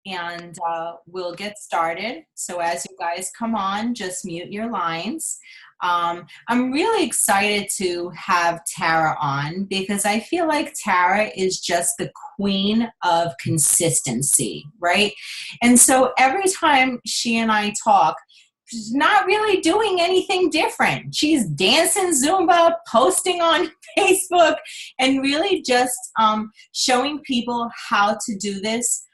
and we'll get started. So as you guys come on, just mute your lines. I'm really excited to have Tara on because I feel like Tara is just the queen of consistency, right? And so every time she and I talk, she's not really doing anything different. She's dancing Zumba, posting on Facebook, and really just showing people how to do this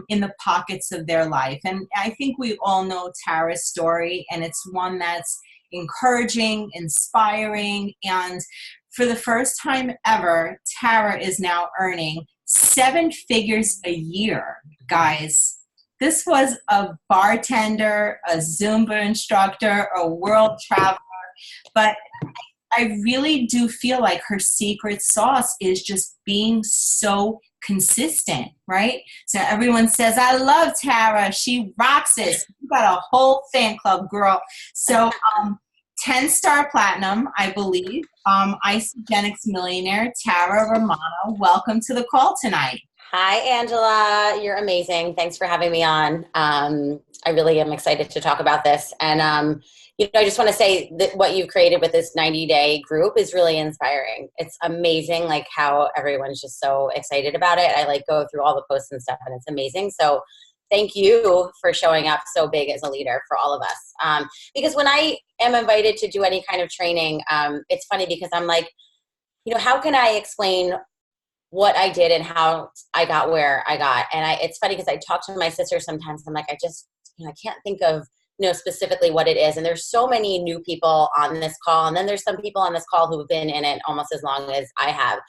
in the pockets of their life. And I think we all know Tara's story, and it's one that's encouraging, inspiring, and for the first time ever, Tara is now earning 7 figures a year, guys. This was a bartender, a Zumba instructor, a world traveler, but I really do feel like her secret sauce is just being so consistent, right? So everyone says, I love Tara. She rocks it. You got a whole fan club, girl. So 10-star platinum, I believe. Isogenics millionaire, Tara Romano. Welcome to the call tonight. Hi, Angela. You're amazing. Thanks for having me on. I really am excited to talk about this. And, I just want to say that what you've created with this 90-day group is really inspiring. It's amazing, like how everyone's just so excited about it. I go through all the posts and stuff, and it's amazing. So thank you for showing up so big as a leader for all of us. Because when I am invited to do any kind of training, it's funny because I'm like, how can I explain what I did and how I got where I got? And it's funny because I talk to my sister sometimes. I'm like, I just, I can't think of, specifically what it is. And there's so many new people on this call. And then there's some people on this call who've been in it almost as long as I have.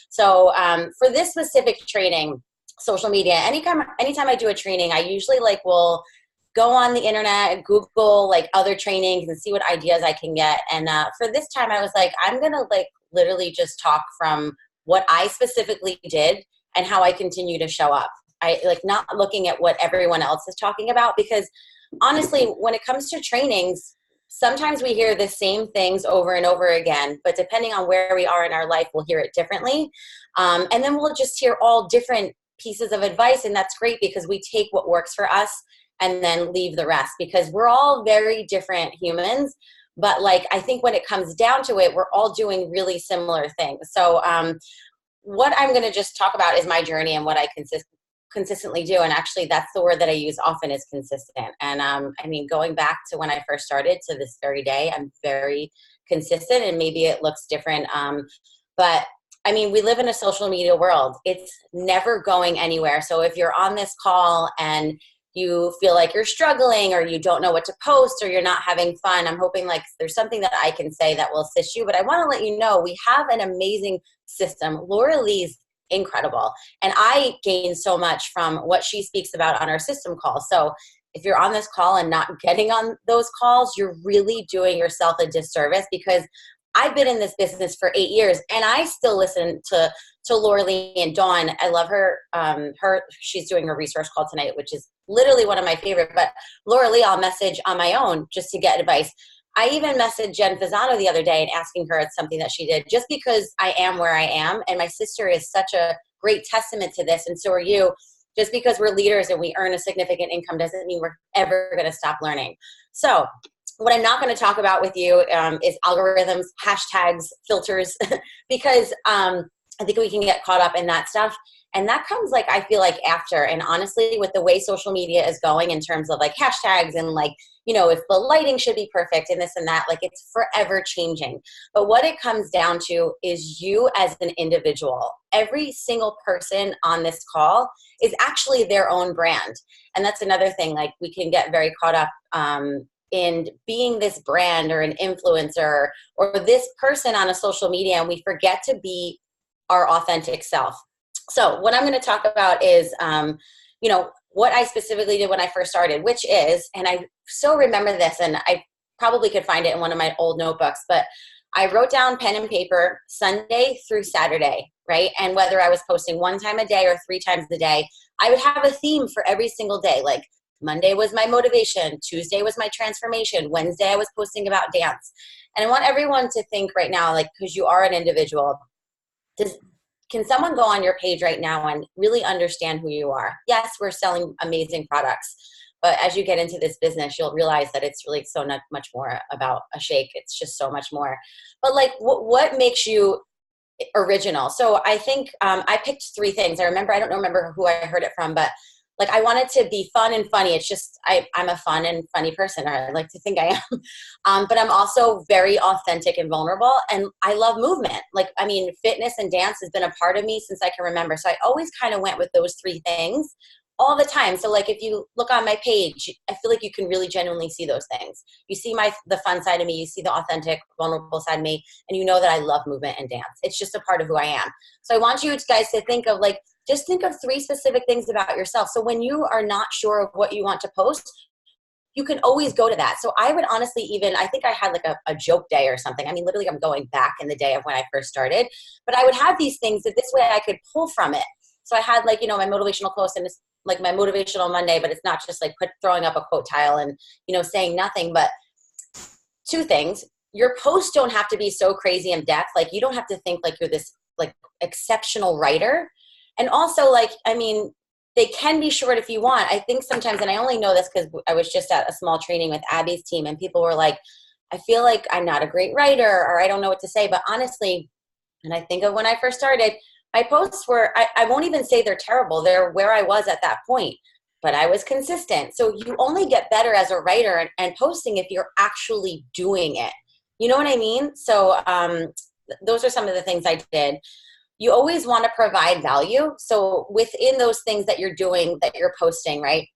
So for this specific training, social media, anytime I do a training, I usually will go on the internet, Google other trainings and see what ideas I can get. And for this time I was like, I'm going to literally just talk from what I specifically did and how I continue to show up. I not looking at what everyone else is talking about, because honestly, when it comes to trainings, sometimes we hear the same things over and over again, but depending on where we are in our life, we'll hear it differently. And then we'll just hear all different pieces of advice. And that's great because we take what works for us and then leave the rest, because we're all very different humans. But I think when it comes down to it, we're all doing really similar things. So what I'm going to just talk about is my journey and what I consistently do. And actually that's the word that I use often, is consistent. And going back to when I first started to this very day, I'm very consistent, and maybe it looks different. But we live in a social media world. It's never going anywhere. So if you're on this call and you feel like you're struggling, or you don't know what to post, or you're not having fun, I'm hoping there's something that I can say that will assist you. But I want to let you know we have an amazing system. Laura Lee's incredible. And I gain so much from what she speaks about on our system call. So if you're on this call and not getting on those calls, you're really doing yourself a disservice, because I've been in this business for 8 years and I still listen to Laura Lee and Dawn. I love her. She's doing a resource call tonight, which is literally one of my favorite. But Laura Lee, I'll message on my own just to get advice. I even messaged Jen Fasano the other day and asking her something that she did, just because I am where I am. And my sister is such a great testament to this. And so are you. Just because we're leaders and we earn a significant income doesn't mean we're ever going to stop learning. So what I'm not going to talk about with you is algorithms, hashtags, filters, because I think we can get caught up in that stuff. And that comes I feel like after. And honestly, with the way social media is going in terms of hashtags and if the lighting should be perfect and this and that, it's forever changing. But what it comes down to is you as an individual. Every single person on this call is actually their own brand. And that's another thing, we can get very caught up in being this brand or an influencer or this person on a social media, and we forget to be our authentic self. So what I'm going to talk about is, what I specifically did when I first started, which is, and I so remember this, and I probably could find it in one of my old notebooks, but I wrote down pen and paper Sunday through Saturday, right? And whether I was posting 1 time a day or 3 times a day, I would have a theme for every single day. Monday was my motivation. Tuesday was my transformation. Wednesday, I was posting about dance. And I want everyone to think right now, because you are an individual, can someone go on your page right now and really understand who you are? Yes, we're selling amazing products, but as you get into this business, you'll realize that it's really so not much more about a shake. It's just so much more. But like, what makes you original? So I think I picked three things. I don't remember who I heard it from, but like I wanted to be fun and funny. It's just I'm a fun and funny person, or I like to think I am. But I'm also very authentic and vulnerable, and I love movement. Like, I mean, fitness and dance has been a part of me since I can remember. So I always kind of went with those three things all the time. So like if you look on my page, I feel like you can really genuinely see those things. You see the fun side of me, you see the authentic, vulnerable side of me, and you know that I love movement and dance. It's just a part of who I am. So I want you guys to think of like, just think of three specific things about yourself. So when you are not sure of what you want to post, you can always go to that. So I would honestly I think I had like a joke day or something. I mean, literally I'm going back in the day of when I first started, but I would have these things that this way I could pull from it. So I had like, my motivational quotes, and it's like my motivational Monday, but it's not just like throwing up a quote tile and, saying nothing, but two things. Your posts don't have to be so crazy in depth. Like you don't have to think like you're this like exceptional writer. And also like, I mean, they can be short if you want. I think sometimes, and I only know this because I was just at a small training with Abby's team, and people were like, I feel like I'm not a great writer, or I don't know what to say. But honestly, and I think of when I first started, my posts were, I won't even say they're terrible. They're where I was at that point, but I was consistent. So you only get better as a writer and posting if you're actually doing it. You know what I mean? So those are some of the things I did. You always want to provide value. So within those things that you're doing, that you're posting, right?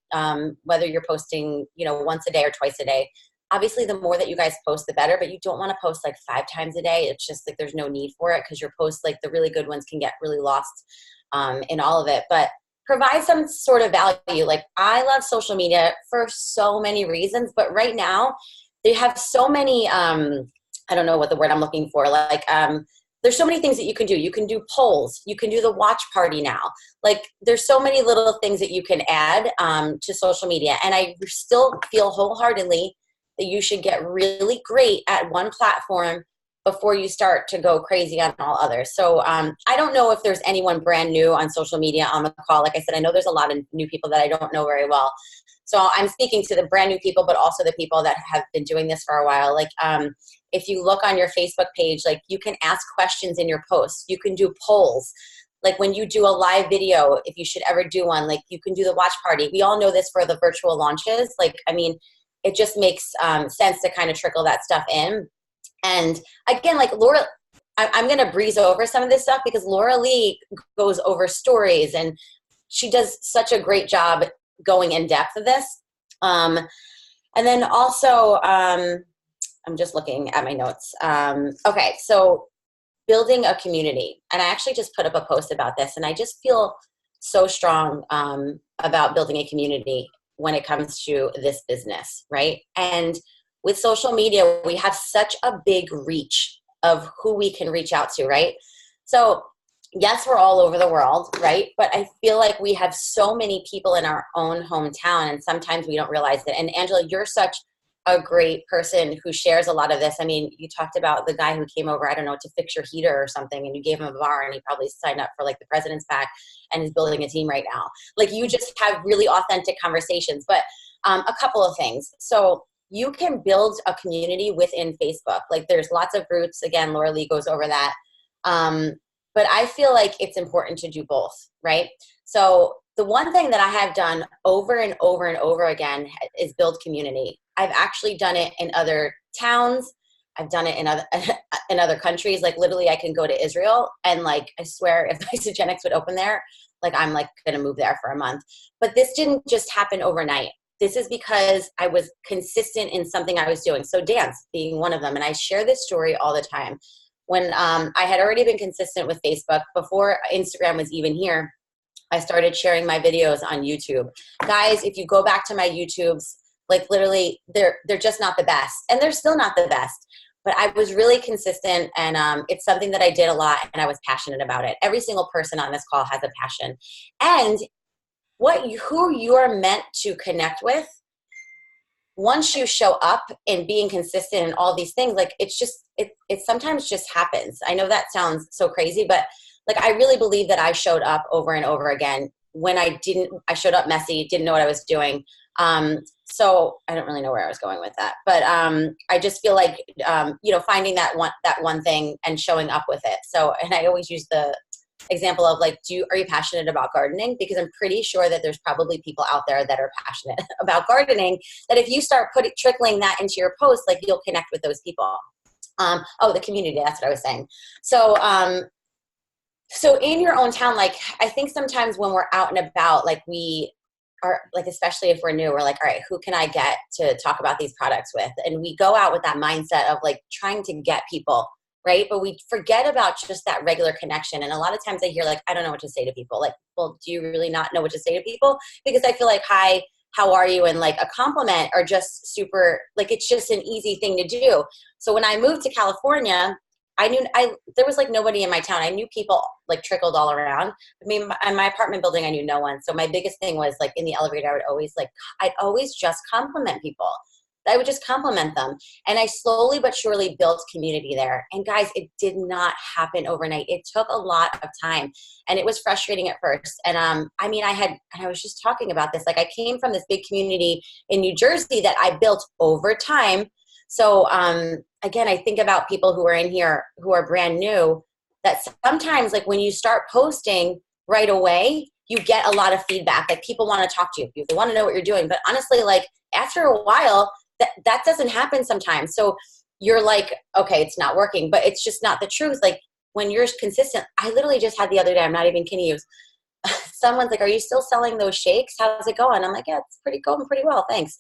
Whether you're posting, once a day or twice a day, obviously the more that you guys post, the better, but you don't want to post like 5 times a day. It's just like, there's no need for it, because your posts, like the really good ones, can get really lost in all of it. But provide some sort of value. Like I love social media for so many reasons, but right now they have so many, I don't know what the word I'm looking for. Like, there's so many things that you can do. You can do polls. You can do the watch party now. Like there's so many little things that you can add to social media. And I still feel wholeheartedly that you should get really great at one platform before you start to go crazy on all others. So I don't know if there's anyone brand new on social media on the call. Like I said, I know there's a lot of new people that I don't know very well. So I'm speaking to the brand new people, but also the people that have been doing this for a while. Like if you look on your Facebook page, like you can ask questions in your posts. You can do polls. Like when you do a live video, if you should ever do one, like you can do the watch party. We all know this for the virtual launches. Like, I mean, it just makes sense to kind of trickle that stuff in. And again, like Laura, I'm going to breeze over some of this stuff because Laura Lee goes over stories, and she does such a great job going in depth of this. And then also, I'm just looking at my notes. Okay, so building a community. And I actually just put up a post about this, and I just feel so strong about building a community when it comes to this business, right? And with social media, we have such a big reach of who we can reach out to, right? So yes, we're all over the world, right? But I feel like we have so many people in our own hometown, and sometimes we don't realize it. And Angela, you're such a great person who shares a lot of this. I mean, you talked about the guy who came over, I don't know, to fix your heater or something, and you gave him a bar, and he probably signed up for like the President's Pack and is building a team right now. Like you just have really authentic conversations. But a couple of things. So you can build a community within Facebook. Like there's lots of groups. Again, Laura Lee goes over that. But I feel like it's important to do both, right? So the one thing that I have done over and over and over again is build community. I've actually done it in other towns. I've done it in other countries. Like literally I can go to Israel, and like, I swear if Isogenics would open there, like I'm like going to move there for a month. But this didn't just happen overnight. This is because I was consistent in something I was doing. So dance being one of them. And I share this story all the time. When I had already been consistent with Facebook before Instagram was even here, I started sharing my videos on YouTube. Guys, if you go back to my YouTubes, like literally they're just not the best, and they're still not the best. But I was really consistent, and it's something that I did a lot, and I was passionate about it. Every single person on this call has a passion. And who you are meant to connect with, once you show up in being consistent in all these things, like it sometimes just happens. I know that sounds so crazy, but like, I really believe that I showed up over and over again when I showed up messy, didn't know what I was doing. So I don't really know where I was going with that, but I just feel like, finding that one thing and showing up with it. So, and I always use the example of like, are you passionate about gardening? Because I'm pretty sure that there's probably people out there that are passionate about gardening, that if you start trickling that into your post, like, you'll connect with those people. The community, that's what I was saying. So, so in your own town, like, I think sometimes when we're out and about, like, we are like, especially if we're new, we're like, all right, who can I get to talk about these products with? And we go out with that mindset of like trying to get people, right? But we forget about just that regular connection. And a lot of times I hear like, I don't know what to say to people. Like, well, do you really not know what to say to people? Because I feel like, hi, how are you? And like a compliment are just super, like, it's just an easy thing to do. So when I moved to California, there was like nobody in my town. I knew people like trickled all around. I mean, in my apartment building, I knew no one. So my biggest thing was like in the elevator, I'd always just compliment people. I would just compliment them. And I slowly but surely built community there. And guys, it did not happen overnight. It took a lot of time and it was frustrating at first. And I was just talking about this, like, I came from this big community in New Jersey that I built over time. So, again, I think about people who are in here who are brand new, that sometimes like when you start posting right away, you get a lot of feedback. Like, people want to talk to you. They want to know what you're doing. But honestly, like, after a while, that doesn't happen sometimes. So you're like, okay, it's not working, but it's just not the truth. Like, when you're consistent, I literally just had the other day, I'm not even kidding you. Someone's like, are you still selling those shakes? How's it going? I'm like, yeah, it's going pretty well. Thanks.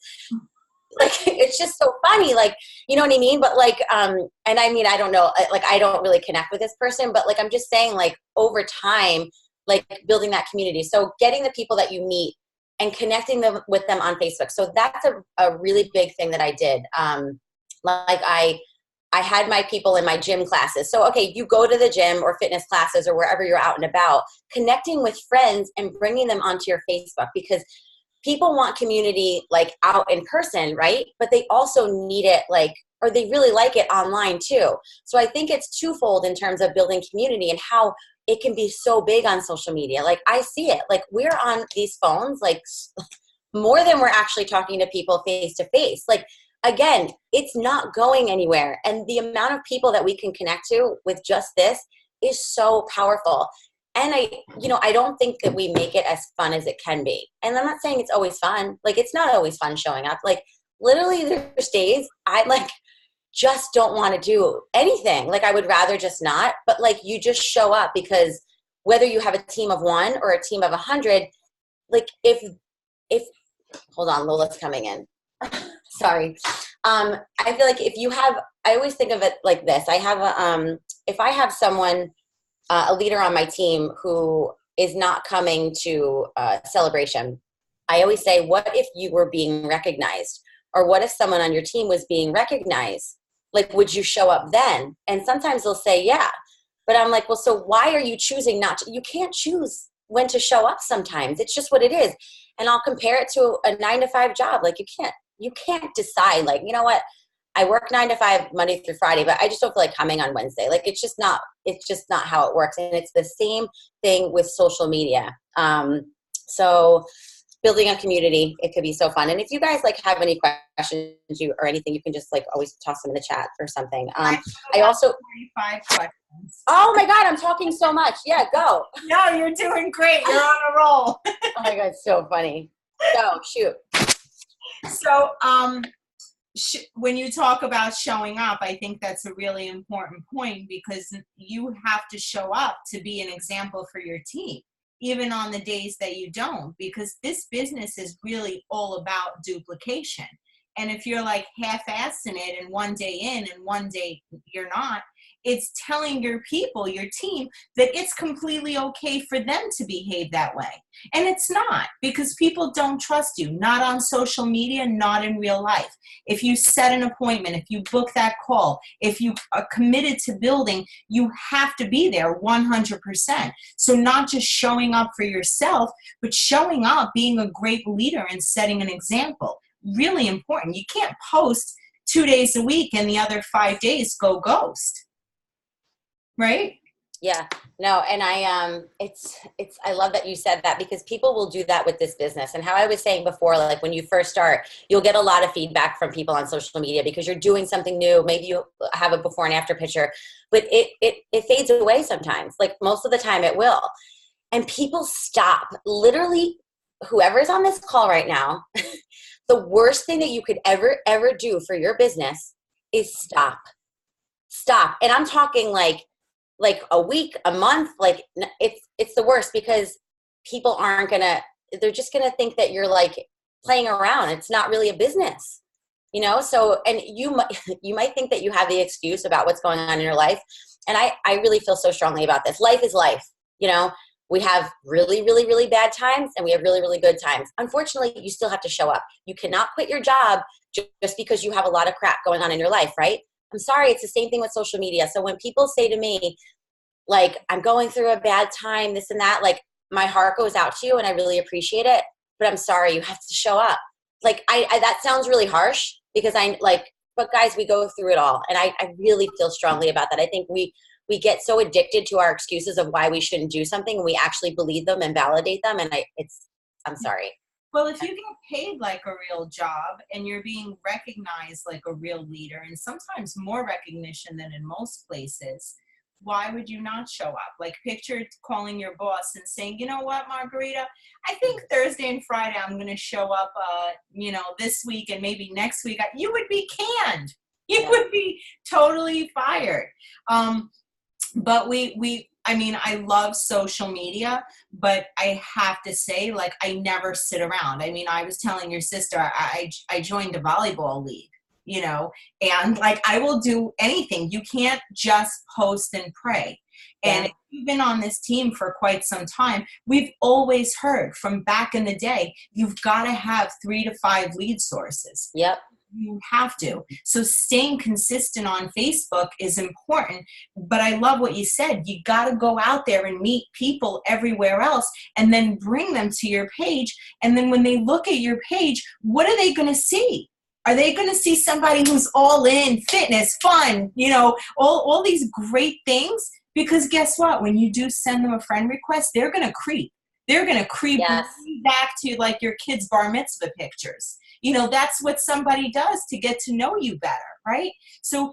Like, it's just so funny, like, you know what I mean? But like, and I mean, I don't know, like, I don't really connect with this person, but like, I'm just saying, like, over time, like, building that community. So getting the people that you meet and connecting them with them on Facebook. So that's a really big thing that I did. Like, I had my people in my gym classes. So, okay, you go to the gym or fitness classes or wherever you're out and about, connecting with friends and bringing them onto your Facebook, because people want community like out in person, right? But they also need it, like, or they really like it online too. So I think it's twofold in terms of building community and how it can be so big on social media. Like, I see it, like, we're on these phones, like, more than we're actually talking to people face to face. Like, again, it's not going anywhere. And the amount of people that we can connect to with just this is so powerful. And I don't think that we make it as fun as it can be. And I'm not saying it's always fun. Like, it's not always fun showing up. Like, literally there's days I like just don't want to do anything. Like, I would rather just not, but like, you just show up, because whether you have a team of 1 or a team of 100, like, if hold on, Lola's coming in. Sorry. I feel like I always think of it like this. If I have someone, a leader on my team who is not coming to a celebration, I always say, what if you were being recognized? Or what if someone on your team was being recognized? Like, would you show up then? And sometimes they'll say, yeah. But I'm like, well, so why are you choosing not to? You can't choose when to show up sometimes. It's just what it is. And I'll compare it to a 9-to-5 job. Like, you can't decide, like, you know what? I work 9 to 5 Monday through Friday, but I just don't feel like coming on Wednesday. Like, it's just not how it works. And it's the same thing with social media. So building a community, it could be so fun. And if you guys like have any questions or anything, you can just like always toss them in the chat or something. I also 45 questions. Oh my God, I'm talking so much. Yeah, go. No, you're doing great. You're on a roll. Oh my God, so funny. Go, shoot. So, when you talk about showing up, I think that's a really important point, because you have to show up to be an example for your team, even on the days that you don't, because this business is really all about duplication. And if you're like half-assing it and one day in and one day you're not, it's telling your people, your team, that it's completely okay for them to behave that way. And it's not, because people don't trust you, not on social media, not in real life. If you set an appointment, if you book that call, if you are committed to building, you have to be there 100%. So not just showing up for yourself, but showing up, being a great leader and setting an example. Really important. You can't post 2 days a week and the other 5 days go ghost. Right? Yeah, no, and it's I love that you said that because people will do that with this business. And how I was saying before, like when you first start, you'll get a lot of feedback from people on social media because you're doing something new. Maybe you have a before and after picture, but it fades away sometimes. Like most of the time it will. And people stop. Literally, whoever's on this call right now, the worst thing that you could ever do for your business is stop. Stop. And I'm talking like a week, a month, like it's the worst because people aren't gonna, they're just gonna think that you're like playing around. It's not really a business, you know? So, and you might think that you have the excuse about what's going on in your life. And I really feel so strongly about this. Life is life, you know? We have really, really, really bad times and we have really, really good times. Unfortunately, you still have to show up. You cannot quit your job just because you have a lot of crap going on in your life, right? I'm sorry, it's the same thing with social media. So when people say to me, like, I'm going through a bad time, this and that, like, my heart goes out to you and I really appreciate it, but I'm sorry, you have to show up. Like, I that sounds really harsh because I like, but guys, we go through it all. And I really feel strongly about that. I think we get so addicted to our excuses of why we shouldn't do something and we actually believe them and validate them. And I'm sorry. Well, if you get paid like a real job and you're being recognized like a real leader, and sometimes more recognition than in most places, why would you not show up? Like picture calling your boss and saying, you know what, Margarita, I think Thursday and Friday I'm going to show up, this week and maybe next week. You would be canned. You would be totally fired. But I mean, I love social media, but I have to say, like, I never sit around. I mean, I was telling your sister, I joined a volleyball league, and like, I will do anything. You can't just post and pray. And if you've been on this team for quite some time, we've always heard from back in the day, you've got to have 3 to 5 lead sources. Yep. You have to. So staying consistent on Facebook is important. But I love what you said. You got to go out there and meet people everywhere else and then bring them to your page. And then when they look at your page, what are they going to see? Are they going to see somebody who's all in, fitness, fun, all these great things? Because guess what? When you do send them a friend request, they're going to creep. They're going to creep back to like your kids' bar mitzvah pictures. That's what somebody does to get to know you better, right? So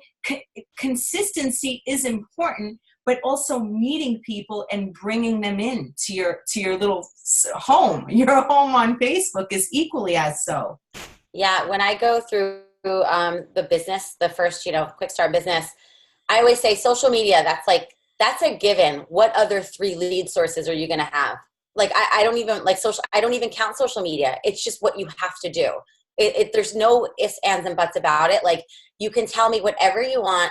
consistency is important, but also meeting people and bringing them in to your little home. Your home on Facebook is equally as so. Yeah, when I go through the business, the first, quick start business, I always say social media, that's a given. What other 3 lead sources are you going to have? Like, I don't even like social, I don't even count social media. It's just what you have to do. There's no ifs, ands, and buts about it. Like, you can tell me whatever you want.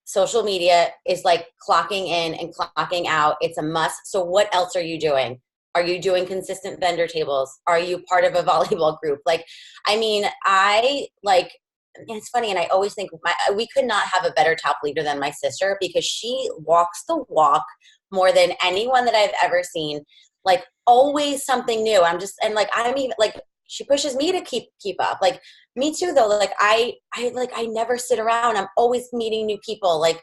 Social media is like clocking in and clocking out. It's a must. So what else are you doing? Are you doing consistent vendor tables? Are you part of a volleyball group? Like, I mean, it's funny. And I always think we could not have a better top leader than my sister because she walks the walk more than anyone that I've ever seen. Like, always something new. I'm even like, she pushes me to keep up. Like, me too, though. Like, I never sit around. I'm always meeting new people. Like,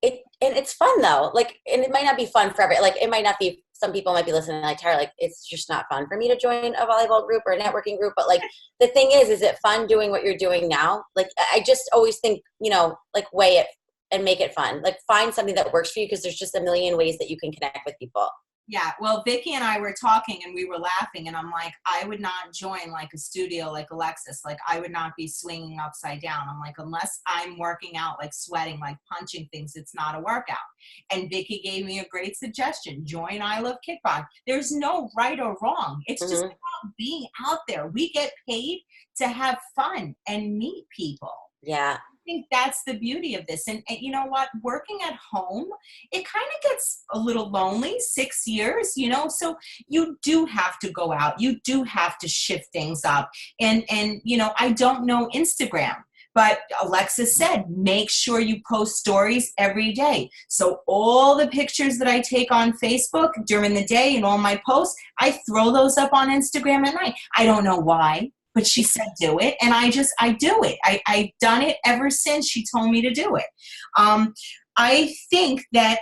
and it's fun though. Like, and it might not be fun for like, it might not be, some people might be listening like, Tara, like, it's just not fun for me to join a volleyball group or a networking group. But like, the thing is it fun doing what you're doing now? Like, I just always think, like, weigh it and make it fun. Like, find something that works for you because there's just a million ways that you can connect with people. Yeah, well, Vicki and I were talking and we were laughing and I'm like, I would not join like a studio like Alexis. Like, I would not be swinging upside down. I'm like, unless I'm working out, like sweating, like punching things, it's not a workout. And Vicki gave me a great suggestion. Join I Love Kickbox. There's no right or wrong. It's just about being out there. We get paid to have fun and meet people. Yeah. I think that's the beauty of this. And you know what? Working at home, it kind of gets a little lonely, 6 years, so you do have to go out. You do have to shift things up. And I don't know Instagram, but Alexis said, make sure you post stories every day. So all the pictures that I take on Facebook during the day and all my posts, I throw those up on Instagram at night. I don't know why. But she said, do it. And I do it. I've done it ever since she told me to do it. I think that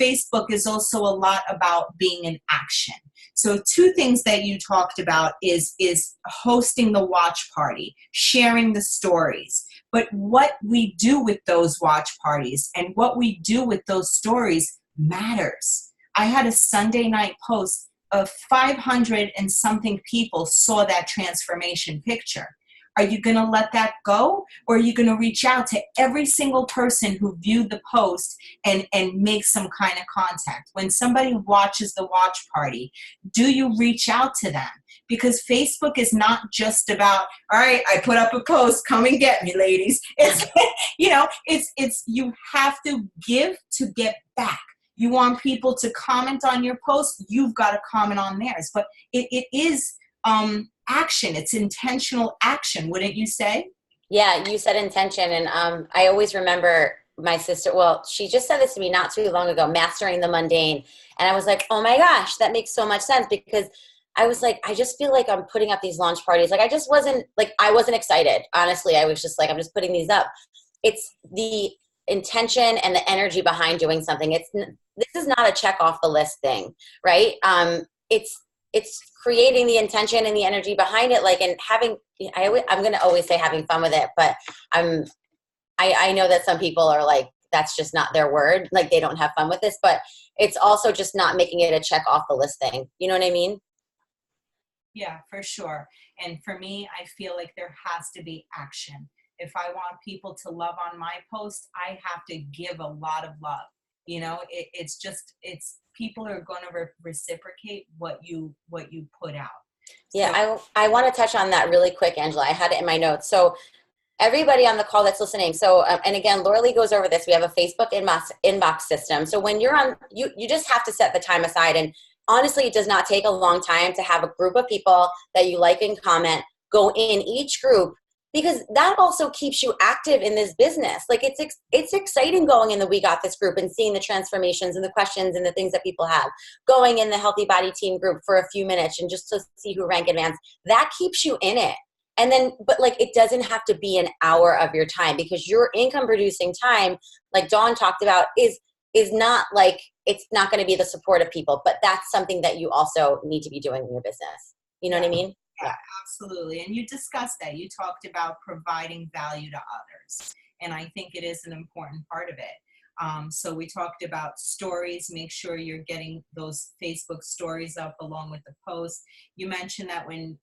Facebook is also a lot about being in action. So two things that you talked about is hosting the watch party, sharing the stories. But what we do with those watch parties and what we do with those stories matters. I had a Sunday night post of 500 and something people saw that transformation picture. Are you going to let that go? Or are you going to reach out to every single person who viewed the post and make some kind of contact? When somebody watches the watch party, do you reach out to them? Because Facebook is not just about, all right, I put up a post, come and get me, ladies. It's, it's you have to give to get back. You want people to comment on your post, you've got to comment on theirs. But it is action. It's intentional action, wouldn't you say? Yeah, you said intention. And I always remember my sister, well, she just said this to me not too long ago, mastering the mundane. And I was like, oh my gosh, that makes so much sense, because I was like, I just feel like I'm putting up these launch parties. Like, I wasn't excited. Honestly, I was just like, I'm just putting these up. It's the intention and the energy behind doing something. This is not a check off the list thing, right? It's creating the intention and the energy behind it, like, and having, I'm going to always say having fun with it, but I know that some people are like, that's just not their word. Like, they don't have fun with this, but it's also just not making it a check off the list thing. You know what I mean? Yeah, for sure. And for me, I feel like there has to be action. If I want people to love on my post, I have to give a lot of love. It's people are going to reciprocate what you put out. Yeah, So, I want to touch on that really quick, Angela. I had it in my notes. So everybody on the call that's listening. So, and again, Laura Lee goes over this. We have a Facebook inbox system. So when you're on, you just have to set the time aside. And honestly, it does not take a long time to have a group of people that you like and comment go in each group, because that also keeps you active in this business. Like, it's exciting going in the We Got This group and seeing the transformations and the questions and the things that people have. Going in the Healthy Body Team group for a few minutes and just to see who rank advance, that keeps you in it. And then, but like, it doesn't have to be an hour of your time, because your income producing time, like Dawn talked about, is not like, it's not going to be the support of people, but that's something that you also need to be doing in your business. You know what I mean? yeah, absolutely. And you discussed that. You talked about providing value to others. And I think it is an important part of it. So we talked about stories. Make sure you're getting those Facebook stories up along with the post. You mentioned that when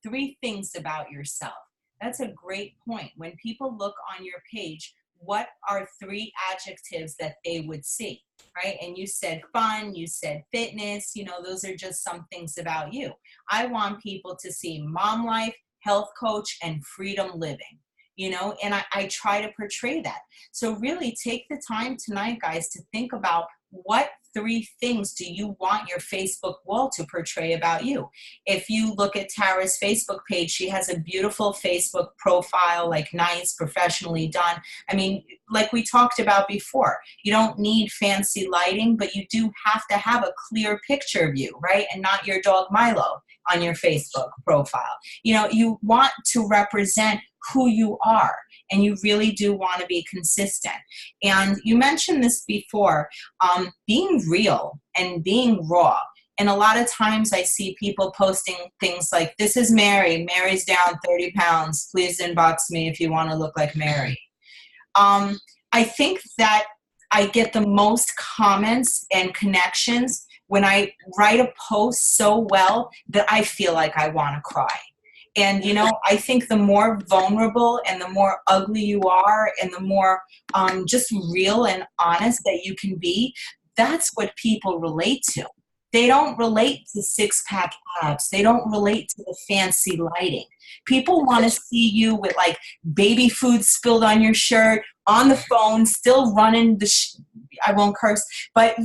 3 things about yourself. That's a great point. When people look on your page, what are 3 adjectives that they would see, right? And you said fun, you said fitness, those are just some things about you. I want people to see mom life, health coach, and freedom living, and I try to portray that. So really take the time tonight, guys, to think about what 3 things do you want your Facebook wall to portray about you. If you look at Tara's Facebook page, she has a beautiful Facebook profile, like nice, professionally done. I mean, like we talked about before, you don't need fancy lighting, but you do have to have a clear picture of you, right? And not your dog Milo on your Facebook profile. You want to represent who you are, and you really do want to be consistent. And you mentioned this before, being real and being raw. And a lot of times I see people posting things like, this is Mary. Mary's down 30 pounds. Please inbox me if you want to look like Mary. I think that I get the most comments and connections when I write a post so well that I feel like I want to cry. And, I think the more vulnerable and the more ugly you are and the more just real and honest that you can be, that's what people relate to. They don't relate to 6-pack abs. They don't relate to the fancy lighting. People want to see you with like baby food spilled on your shirt, on the phone, still running I won't curse, but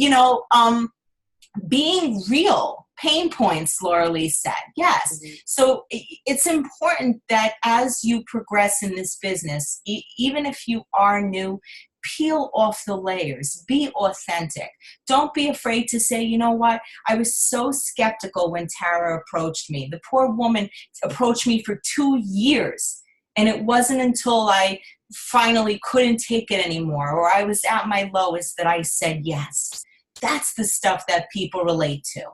being real. Pain points, Laura Lee said. Yes. Mm-hmm. So it's important that as you progress in this business, even if you are new, peel off the layers, be authentic. Don't be afraid to say, you know what, I was so skeptical when Tara approached me. The poor woman approached me for 2 years. And it wasn't until I finally couldn't take it anymore, or I was at my lowest, that I said yes. That's the stuff that people relate to,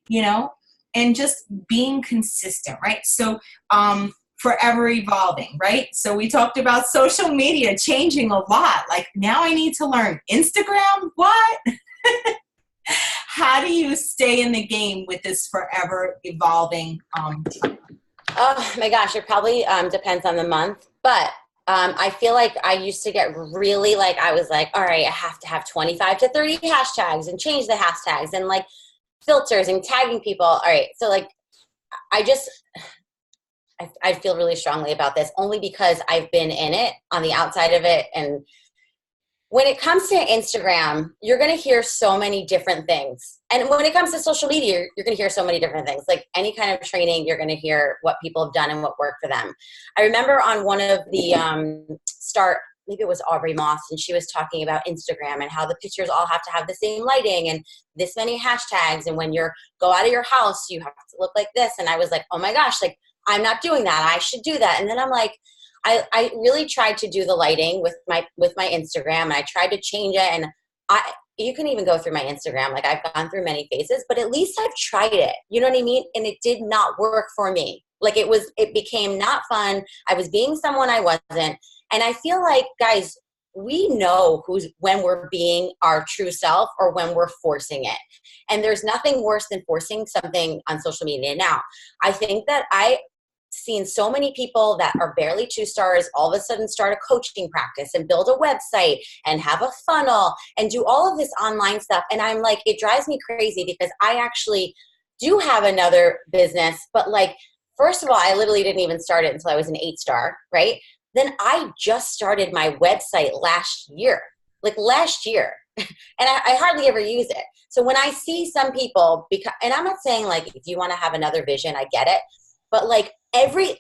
you know, and just being consistent, right? So, forever evolving, right? So we talked about social media changing a lot. Like now I need to learn Instagram. What? How do you stay in the game with this forever evolving? Oh my gosh, it probably depends on the month, but I feel like I used to get really like, I was like, all right, I have to have 25 to 30 hashtags and change the hashtags and like filters and tagging people. All right. So like, I just, I feel really strongly about this only because I've been in it on the outside of it. And when it comes to Instagram, you're going to hear so many different things. And when it comes to social media, you're going to hear so many different things. Like any kind of training, you're going to hear what people have done and what worked for them. I remember on one of the maybe it was Aubrey Moss, and she was talking about Instagram and how the pictures all have to have the same lighting and this many hashtags. And when you go out of your house, you have to look like this. And I was like, oh my gosh, like I'm not doing that. I should do that. And then I'm like, I really tried to do the lighting with my Instagram, and I tried to change it. And you can even go through my Instagram. Like I've gone through many phases, but at least I've tried it. You know what I mean? And it did not work for me. Like it became not fun. I was being someone I wasn't. And I feel like, guys, we know when we're being our true self or when we're forcing it. And there's nothing worse than forcing something on social media. Now, I think that seen so many people that are barely 2 stars all of a sudden start a coaching practice and build a website and have a funnel and do all of this online stuff. And I'm like, it drives me crazy because I actually do have another business. But like, first of all, I literally didn't even start it until I was an 8-star, right? Then I just started my website last year. And I hardly ever use it. So when I see some people, and I'm not saying like, if you want to have another vision, I get it. But like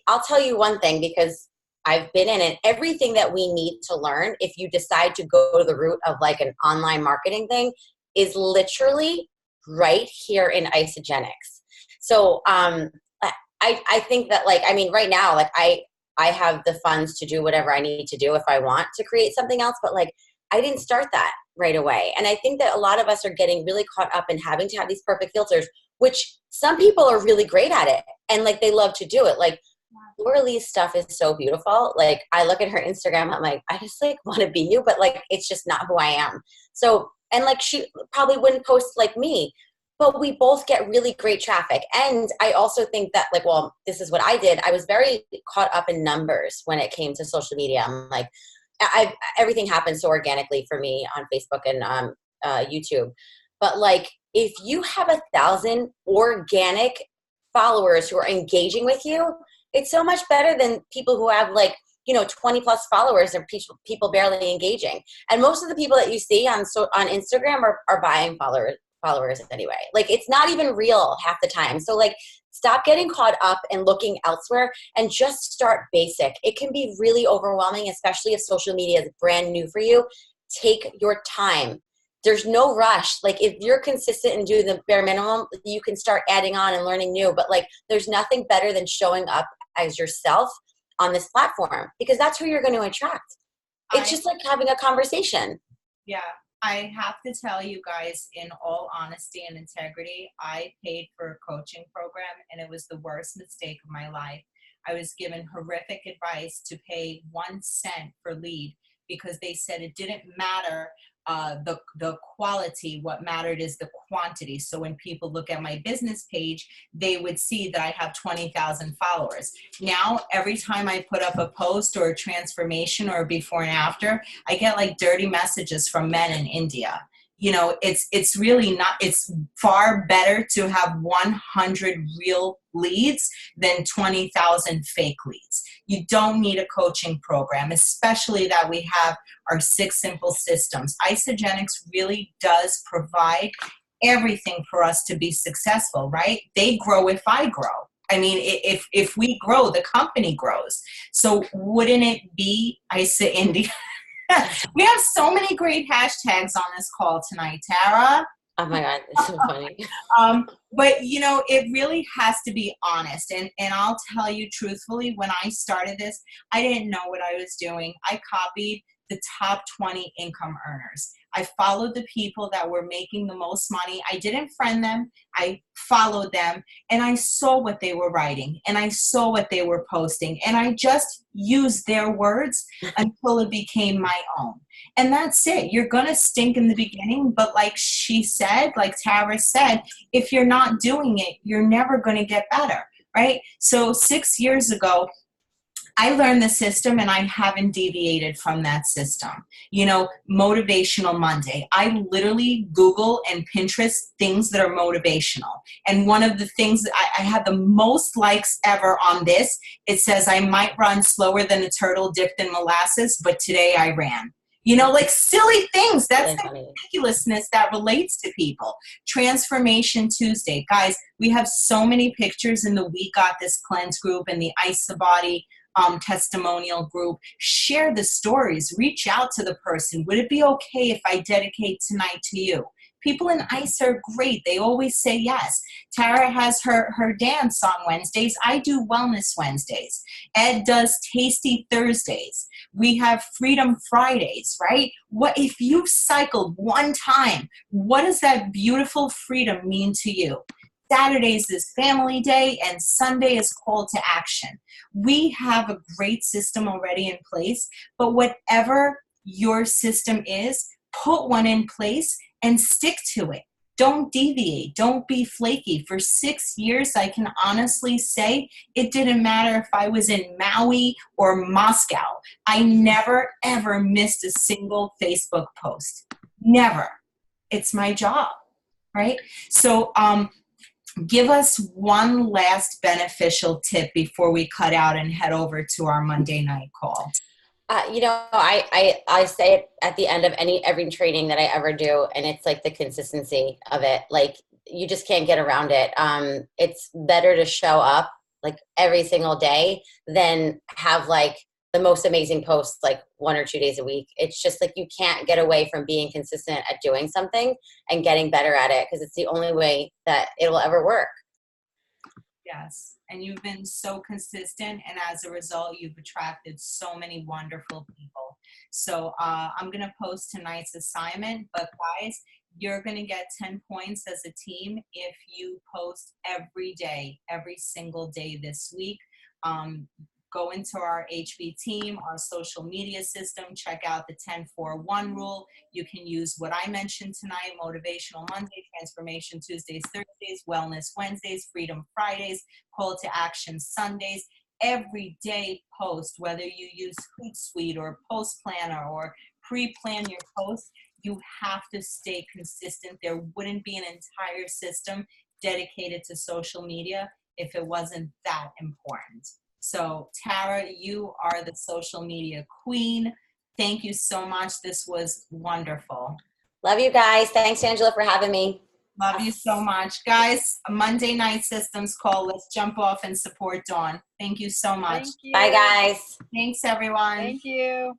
I'll tell you one thing because I've been in it, everything that we need to learn if you decide to go to the route of like an online marketing thing is literally right here in Isogenics. So I think that like, I mean, right now, like I have the funds to do whatever I need to do if I want to create something else, but like I didn't start that right away. And I think that a lot of us are getting really caught up in having to have these perfect filters, which some people are really great at it. And like, they love to do it. Like Laura Lee's stuff is so beautiful. Like I look at her Instagram, I'm like, I just like want to be you, but like, it's just not who I am. So, and like, she probably wouldn't post like me, but we both get really great traffic. And I also think that like, well, this is what I did. I was very caught up in numbers when it came to social media. I'm like, everything happens so organically for me on Facebook and YouTube. But like, if you have 1,000 organic followers who are engaging with you, it's so much better than people who have like, 20 plus followers and people barely engaging. And most of the people that you see on Instagram are buying followers anyway. Like it's not even real half the time. So like, stop getting caught up and looking elsewhere and just start basic. It can be really overwhelming, especially if social media is brand new for you. Take your time. There's no rush. Like if you're consistent and do the bare minimum, you can start adding on and learning new. But like, there's nothing better than showing up as yourself on this platform because that's who you're going to attract. It's just like having a conversation. Yeah. I have to tell you guys, in all honesty and integrity, I paid for a coaching program and it was the worst mistake of my life. I was given horrific advice to pay 1 cent per lead because they said it didn't matter the quality. What mattered is the quantity. So when people look at my business page, they would see that I have 20,000 followers. Now, every time I put up a post or a transformation or a before and after, I get like dirty messages from men in India. It's really not, it's far better to have 100 real leads than 20,000 fake leads. You don't need a coaching program, especially that we have our 6 simple systems. Isogenics really does provide everything for us to be successful, right? They grow if I grow. I mean, if we grow, the company grows. So wouldn't it be India? We have so many great hashtags on this call tonight, Tara. Oh my God, it's so funny. But you know, it really has to be honest. And I'll tell you truthfully, when I started this, I didn't know what I was doing. I copied the top 20 income earners. I followed the people that were making the most money. I didn't friend them. I followed them and I saw what they were writing and I saw what they were posting. And I just used their words until it became my own. And that's it. You're going to stink in the beginning. But like she said, like Tara said, if you're not doing it, you're never going to get better, right? So 6 years ago, I learned the system and I haven't deviated from that system. You know, Motivational Monday. I literally Google and Pinterest things that are motivational. And one of the things that I had the most likes ever on this, it says, I might run slower than a turtle dipped in molasses, but today I ran. You know, like silly things. That's the ridiculousness that relates to people. Transformation Tuesday. Guys, we have so many pictures in the We Got This Cleanse group and the Ice the Body testimonial group. Share the stories. Reach out to the person. Would it be okay if I dedicate tonight to you? People in ICE are great. They always say yes. Tara has her dance on Wednesdays. I do Wellness Wednesdays. Ed does Tasty Thursdays. We have Freedom Fridays, right? What if you've cycled one time? What does that beautiful freedom mean to you? Saturdays is family day and Sunday is call to action. We have a great system already in place, but whatever your system is, put one in place and stick to it. Don't deviate. Don't be flaky. For 6 years, I can honestly say it didn't matter if I was in Maui or Moscow. I never, ever missed a single Facebook post. Never. It's my job, right? So, give us one last beneficial tip before we cut out and head over to our Monday night call. You know, I say it at the end of every training that I ever do, and it's like the consistency of it. Like you just can't get around it. It's better to show up like every single day than have like the most amazing posts like 1 or 2 days a week. It's just like you can't get away from being consistent at doing something and getting better at it because it's the only way that it will ever work. Yes. And you've been so consistent, and as a result, you've attracted so many wonderful people. So I'm going to post tonight's assignment, but guys, you're going to get 10 points as a team if you post every day, every single day this week. Go into our HB team, our social media system, check out the 10-4-1 rule. You can use what I mentioned tonight, Motivational Monday, Transformation Tuesdays, Thursdays, Wellness Wednesdays, Freedom Fridays, Call to Action Sundays. Every day post, whether you use Hootsuite or Post Planner or pre-plan your post, you have to stay consistent. There wouldn't be an entire system dedicated to social media if it wasn't that important. So Tara, you are the social media queen. Thank you so much. This was wonderful. Love you guys. Thanks, Angela, for having me. Love you so much. Guys, a Monday night systems call. Let's jump off and support Dawn. Thank you so much. Thank you. Bye, guys. Thanks, everyone. Thank you.